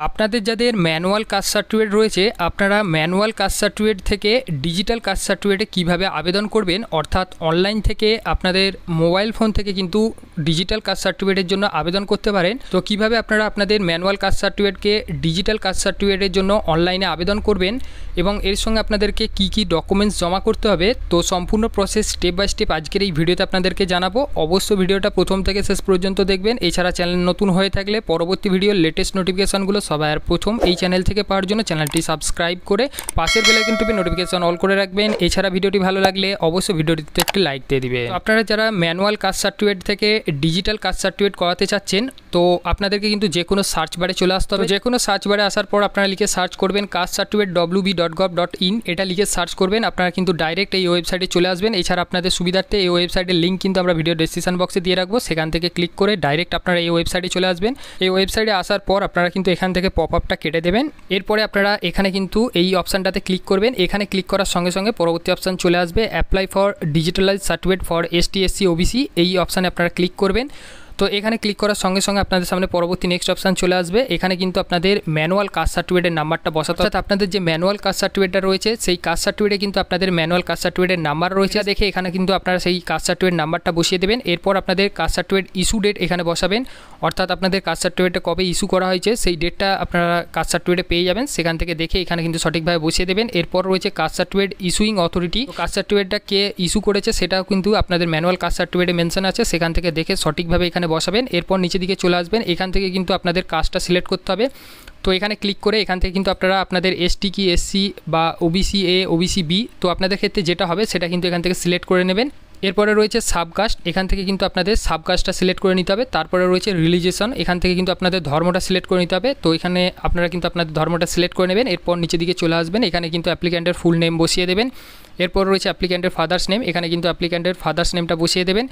আপনাদের যাদের manual caste certificate রয়েছে আপনারা ম্যানুয়াল কাস্ট সার্টিফিকেট থেকে ডিজিটাল কাস্ট সার্টিফিকেটে কীভাবে আবেদন করবেন, অর্থাৎ অনলাইন থেকে আপনাদের মোবাইল ফোন থেকে কিন্তু ডিজিটাল কাস্ট সার্টিফিকেটের জন্য আবেদন করতে পারেন। তো কিভাবে আপনারা আপনাদের ম্যানুয়াল কাস্ট সার্টিফিকেটকে ডিজিটাল কাস্ট সার্টিফিকেটের জন্য অনলাইনে আবেদন করবেন এবং এর সঙ্গে আপনাদেরকে কি কি ডকুমেন্টস জমা করতে হবে, তো সম্পূর্ণ প্রসেস স্টেপ বাই স্টেপ আজকের এই ভিডিওতে আপনাদেরকে জানাবো। অবশ্যই ভিডিওটা প্রথম থেকে শেষ পর্যন্ত দেখবেন। এছাড়া চ্যানেল নতুন হয়ে থাকলে পরবর্তী ভিডিওর লেটেস্ট নোটিফিকেশনগুলো সবার প্রথম এই চ্যানেল থেকে পাওয়ার জন্য চ্যানেলটি সাবস্ক্রাইব করে পাশের বেল আইকন টিপে নোটিফিকেশন অল করে রাখবেন। এছাড়া ভিডিওটি ভালো লাগলে অবশ্যই ভিডিওটিতে একটি লাইক দিয়ে দিবেন। আপনারা যারা ম্যানুয়াল কাস্ট সার্টিফিকেট থেকে ডিজিটাল কাস্ট সার্টিফিকেট করাতে চাচ্ছেন তো আপনাদেরকে কিন্তু যে কোনো সার্চ বারে চলে আসতে হবে। যে কোনো সার্চ বারে আসার পর আপনারা লিখে সার্চ করবেন কাস্ট সার্টিফিকেট wb.gov.in, এটা লিখে সার্চ করবেন। আপনারা কিন্তু ডাইরেক্ট এই ওয়েবসাইটে চলে আসবেন। এছাড়া আপনাদের সুবিধার্থে এই ওয়েবসাইটের লিঙ্ক কিন্তু আমরা ভিডিও ডেসক্রিপশন বক্সে দিয়ে রাখবো, সেখান থেকে ক্লিক করে ডাইরেক্ট আপনারা এই ওয়েবসাইটে চলে আসবেন। এই ওয়েবসাইটে আসার পর আপনারা কিন্তু এখান থেকে পপ আপটা কেটে দেবেন। এরপরে আপনারা এখানে কিন্তু এই অপশানটাতে ক্লিক করবেন। এখানে ক্লিক করার সঙ্গে সঙ্গে পরবর্তী অপশান চলে আসবে apply for digitalise certificate for ST SC OBC, এই অপশানে আপনারা ক্লিক করবেন। তো এখানে ক্লিক করার সঙ্গে সঙ্গে আপনাদের সামনে পরবর্তী নেক্সট অপশান চলে আসবে। এখানে কিন্তু আপনাদের ম্যানুয়াল কাস্ট সার্টিফিকেটের নাম্বারটা বসাতে হবে। আপনাদের যে ম্যানুয়াল কাস্ট সার্টিফিকেটটা রয়েছে সেই কাস্ট সার্টিফিকেটে কিন্তু আপনাদের ম্যানুয়াল কাস্ট সার্টিফিকেটের নাম্বার রয়েছে দেখে এখানে কিন্তু আপনারা সেই কাস্ট সার্টিফিকেট নাম্বারটা বসিয়ে দেবেন। এরপর আপনাদের কাস্ট সার্টিফিকেট ইস্যু ডেট এখানে বসাবেন, অর্থাৎ আপনাদের কাস্ট সার্টিফিকেটটা কবে ইস্যু করা হয়েছে সেই ডেটটা আপনারা কাস্ট সার্টিফিকেটে পেয়ে যাবেন, সেখান থেকে দেখে এখানে কিন্তু সঠিকভাবে বসিয়ে দেবেন। এরপর রয়েছে caste certificate issuing authority, caste সার্টিফিকেটটা কে ইস্যু করেছে সেটাও কিন্তু আপনাদের ম্যানুয়াল কাস্ট সার্টিফিকেটে মেনশন আছে, সেখান থেকে দেখে সঠিকভাবে এখানে বসাবেন। এরপর নিচে দিকে চলে আসবেন, এখান থেকে কিন্তু আপনাদের কাস্টটা সিলেক্ট করতে হবে। তো এখানে ক্লিক করে এখান থেকে কিন্তু আপনারা আপনাদের ST কি SC বা OBC A OBC B, তো আপনাদের ক্ষেত্রে যেটা হবে সেটা কিন্তু এখান থেকে সিলেক্ট করে নেবেন। এরপরে রয়েছে সাবকাস্ট, এখান থেকে কিন্তু আপনাদের সাবকাস্টটা সিলেক্ট করে নিতে হবে। তারপরে রয়েছে রিলিজিয়ন, এখান থেকে কিন্তু আপনাদের ধর্মটা সিলেক্ট করে নিতে হবে। তো এখানে আপনারা কিন্তু আপনাদের ধর্মটা সিলেক্ট করে নেবেন। এরপর নিচে দিকে চলে আসবেন, এখানে কিন্তু অ্যাপ্লিক্যান্টের ফুল নেম বসিয়ে দেবেন। এরপর রয়েছে অ্যাপ্লিক্যান্টের ফাদার্স নেম, এখানে কিন্তু অ্যাপ্লিক্যান্টের ফাদার্স নেমটা বসিয়ে দেবেন।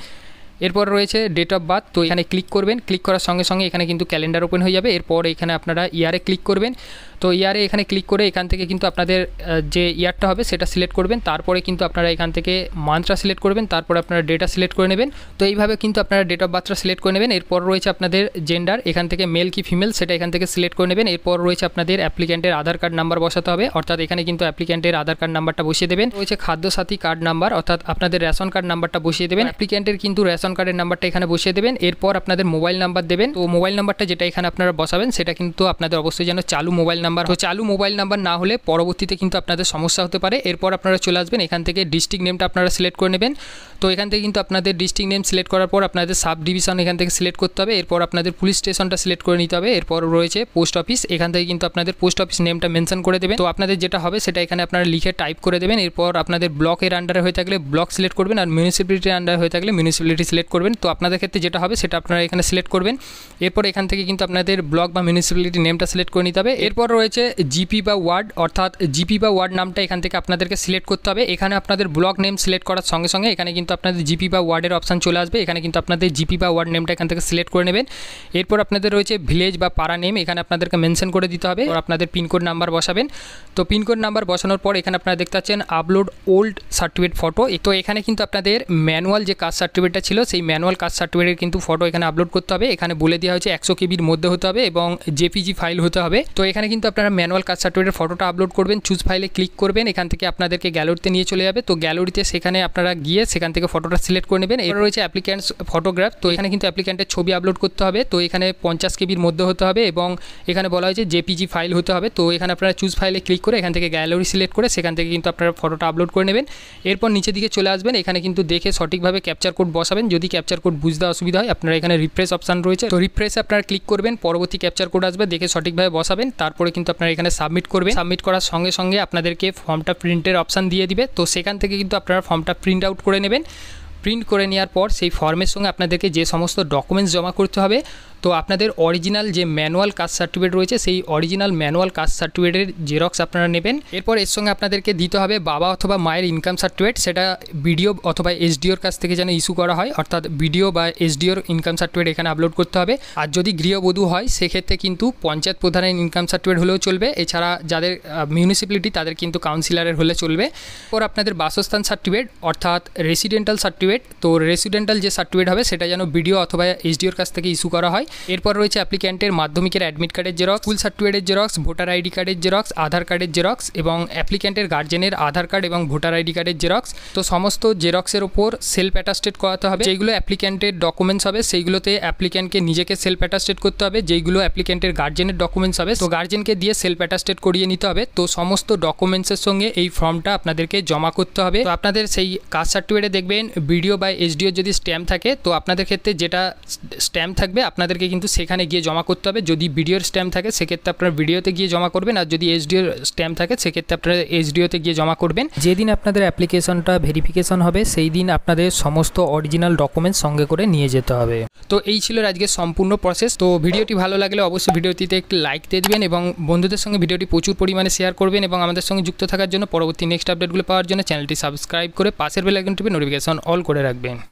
এরপর রয়েছে ডেট অফ বার্থ, তো এখানে ক্লিক করবেন। ক্লিক করার সঙ্গে সঙ্গে এখানে কিন্তু ক্যালেন্ডার ওপেন হয়ে যাবে। এরপর এখানে আপনারা ইয়ারে ক্লিক করবেন। তো ইয়ারে এখানে ক্লিক করে এখান থেকে কিন্তু আপনাদের যে ইয়ারটা হবে সেটা সিলেক্ট করবেন। তারপরে কিন্তু আপনারা এখান থেকে মান্থটা সিলেক্ট করবেন, তারপরে আপনারা ডেটা সিলেক্ট করে নেবেন। তো এইভাবে কিন্তু আপনারা ডেট অফ বার্থটা সিলেক্ট করে নেবেন। এরপর রয়েছে আপনাদের জেন্ডার, এখান থেকে মেল কি ফিমেল সেটা এখান থেকে সিলেক্ট করে নেবেন। এরপর রয়েছে আপনাদের অ্যাপ্লিক্যান্টের আধার কার্ড নাম্বার বসাতে হবে, অর্থাৎ এখানে কিন্তু অ্যাপ্লিক্যান্টের আধার কার্ড নাম্বারটা বসিয়ে দেবেন। রয়েছে খাদ্যসাথী কার্ড নাম্বার, অর্থাৎ আপনাদের রেশন কার্ড নাম্বারটা বসিয়ে দেবেন। অ্যাপ্লিক্যান্টের কিন্তু রেশন কার্ডের নাম্বারটা এখানে বসিয়ে দেবেন। এরপর আপনাদের মোবাইল নাম্বার দেবেন। তো মোবাইল নাম্বারটা যেটা এখানে আপনারা বসাবেন সেটা কিন্তু আপনাদের অবশ্যই যেন চালু মোবাইল নাম্বার, তো চালু মোবাইল নাম্বার না হলে পরবর্তীতে কিন্তু আপনাদের সমস্যা হতে পারে। এরপর আপনারা চলে আসবেন, এখান থেকে ডিস্ট্রিক্ট নেমটা আপনারা সিলেক্ট করে নেবেন। তো এখান থেকে কিন্তু আপনাদের ডিস্ট্রিক্ট নেম সিলেক্ট করার পর আপনাদের সাব ডিভিশন এখান থেকে সিলেক্ট করতে হবে। এরপর আপনাদের পুলিশ স্টেশনটা সিলেক্ট করে নিতে হবে। এরপর রয়েছে পোস্ট অফিস, এখান থেকে কিন্তু আপনাদের পোস্ট অফিস নেমটা মেনশন করে দেবেন। তো আপনাদের যেটা হবে সেটা এখানে আপনারা লিখে টাইপ করে দেবেন। এরপর আপনাদের ব্লকের আন্ডারে হয়ে থাকলে ব্লক সিলেক্ট করবেন, আর মিউনিসিপ্যালিটির আন্ডারে হয়ে থাকলে মিউনিসিপ্যালিটি সিলেক্ট করবেন। তো আপনাদের ক্ষেত্রে যেটা হবে সেটা আপনারা এখানে সিলেক্ট করবেন। এরপর এখান থেকে কিন্তু আপনাদের ব্লক বা মিউনিসিপ্যালিটি নেমটা সিলেক্ট করে নিতে হবে। এরপর রয়েছে জিপি বা ওয়ার্ড, অর্থাৎ জিপি বা ওয়ার্ড নামটা এখান থেকে আপনাদেরকে সিলেক্ট করতে হবে। এখানে আপনাদের ব্লক নেম সিলেক্ট করার সঙ্গে সঙ্গে এখানে কিন্তু আপনাদের জিপি বা ওয়ার্ডের অপশান চলে আসবে। এখানে কিন্তু আপনাদের জিপি বা ওয়ার্ড নেমটা এখান থেকে সিলেক্ট করে নেবেন। এরপর আপনাদের রয়েছে ভিলেজ বা পাড়া নেম, এখানে আপনাদেরকে মেনশন করে দিতে হবে। আপনাদের পিনকোড নাম্বার বসাবেন। তো পিনকোড নাম্বার বসানোর পর এখানে আপনারা দেখতে পাচ্ছেন আপলোড ওল্ড সার্টিফিকেট ফটো। তো এখানে কিন্তু আপনাদের ম্যানুয়াল যে কাস্ট সার্টিফিকেটটা ছিল সেই ম্যানুয়াল কাস্ট সার্টিফিকেটের কিন্তু ফটো এখানে আপলোড করতে হবে। এখানে বলে দেওয়া হয়েছে 100 কেবির মধ্যে হতে হবে এবং JPG ফাইল হতে হবে। তো এখানে কিন্তু আপনারা ম্যানুয়াল কাস্ট সার্টিফিকেটের ফটোটা আপলোড করবেন। চুজ ফাইলে ক্লিক করবেন, এখান থেকে আপনাদেরকে গ্যালারিতে নিয়ে চলে যাবে। তো গ্যালারিতে সেখানে আপনারা গিয়ে সেখান থেকে ফটোটা সিলেক্ট করে নেবেন। এবার রয়েছে অ্যাপ্লিক্যান্টস ফটোগ্রাফ, তো এখানে কিন্তু অ্যাপ্লিক্যান্টের ছবি আপলোড করতে হবে। তো এখানে 50 কেবির মধ্যে হতে হবে এবং এখানে বলা হয়েছে JPG ফাইল হতে হবে। তো এখানে আপনারা চুজ ফাইলে ক্লিক করে এখান থেকে গ্যালারি সিলেক্ট করে সেখান থেকে কিন্তু আপনারা ফটোটা আপলোড করে নেবেন। এরপর নিচে দিকে চলে আসবেন, এখানে কিন্তু দেখে সঠিকভাবে ক্যাপচার কোড বসাবেন। যদি ক্যাপচার কোড বুঝতে অসুবিধা হয় আপনারা এখানে রিফ্রেশ অপশান রয়েছে, তো রিফ্রেশে আপনারা ক্লিক করবেন। পরবর্তী ক্যাপচার কোড আসবে, দেখে সঠিকভাবে বসাবেন। তারপরে কিন্তু আপনারা এখানে সাবমিট করবেন। সাবমিট করার সঙ্গে সঙ্গে আপনাদেরকে ফর্মটা প্রিন্টের অপশান দিয়ে দিবে। তো সেখান থেকে কিন্তু আপনারা ফর্মটা প্রিন্ট আউট করে নেবেন। প্রিন্ট করে নেওয়ার পর সেই ফর্মের সঙ্গে আপনাদেরকে যে সমস্ত ডকুমেন্টস জমা করতে হবে, তো আপনাদের অরিজিনাল যে ম্যানুয়াল কাস্ট সার্টিফিকেট রয়েছে সেই অরিজিনাল ম্যানুয়াল কাস্ট সার্টিফিকেটের জেরক্স আপনারা নেবেন। এরপর এর সঙ্গে আপনাদেরকে দিতে হবে বাবা অথবা মায়ের ইনকাম সার্টিফিকেট, সেটা BDO অথবা SDOর কাছ থেকে যেন ইস্যু করা হয়, অর্থাৎ BDO বা SDOর ইনকাম সার্টিফিকেট এখানে আপলোড করতে হবে। আর যদি গৃহবধূ হয় সেক্ষেত্রে কিন্তু পঞ্চায়েত প্রধানের ইনকাম সার্টিফিকেট হলেও চলবে। এছাড়া যাদের মিউনিসিপ্যালিটি তাদের কিন্তু কাউন্সিলরের হলে চলবে। এরপর আপনাদের বাসস্থান সার্টিফিকেট অর্থাৎ রেসিডেন্টাল সার্টিফিকেট, সার্টিফিকেট, তো রেসিডেন্টাল যে সার্টিফিকেট হবে সেটা যেন বিডিও অথবা এসডিওর কাছ থেকে ইস্যু করা হয়। এরপর রয়েছে অ্যাপ্লিক্যান্টের মাধ্যমিকের অ্যাডমিট কার্ডের জেরক্স, স্কুল সার্টিফিকেটের জেরক্স, ভোটার আইডি কার্ডের জেরক্স, আধার কার্ডের জেরক্স এবং অ্যাপ্লিক্যান্টের গার্জেনের আধার কার্ড এবং ভোটার আইডি কার্ডের জেরক্স। তো সমস্ত জেরক্সের ওপর সেলফ অ্যাটাস্টেড করাতে হবে। যেগুলো অ্যাপ্লিক্যান্টের ডকুমেন্টস হবে সেইগুলোতে অ্যাপ্লিক্যান্টকে নিজেকে সেলফ অ্যাটাস্টেড করতে হবে। যেইগুলো অ্যাপ্লিক্যান্টের গার্জেনের ডকুমেন্টস হবে তো গার্জেনকে দিয়ে সেলফ অ্যাটাস্টেড করিয়ে নিতে হবে। তো সমস্ত ডকুমেন্টসের সঙ্গে এই ফর্মটা আপনাদেরকে জমা করতে হবে। তো আপনাদের সেই কাস্ট সার্টিফিকেটে দেখবেন বিডিও বা এসডিও যদি স্ট্যাম্প থাকে, তো আপনাদের ক্ষেত্রে যেটা স্ট্যাম্প থাকবে আপনাদেরকে কিন্তু সেখানে গিয়ে জমা করতে হবে। যদি বিডিওর স্ট্যাম্প থাকে সেক্ষেত্রে আপনারা বিডিওতে গিয়ে জমা করবেন, আর যদি এসডিওর স্ট্যাম্প থাকে সেক্ষেত্রে আপনারা এসডিওতে গিয়ে জমা করবেন। যেদিন আপনাদের অ্যাপ্লিকেশনটা ভেরিফিকেশন হবে সেই দিন আপনাদের সমস্ত অরিজিনাল ডকুমেন্টস সঙ্গে করে নিয়ে যেতে হবে। তো এই ছিল আজকের সম্পূর্ণ প্রসেস। তো ভিডিওটি ভালো লাগলে অবশ্যই ভিডিওটিতে একটি লাইক দিয়ে দিবেন এবং বন্ধুদের সঙ্গে ভিডিওটি প্রচুর পরিমাণে শেয়ার করবেন এবং আমাদের সঙ্গে যুক্ত থাকার জন্য পরবর্তী নেক্সট আপডেটগুলো পাওয়ার জন্য চ্যানেলটি সাবস্ক্রাইব করে পাশের বেল আইকন টিপে নোটিফিকেশন অল করে রাখবেন।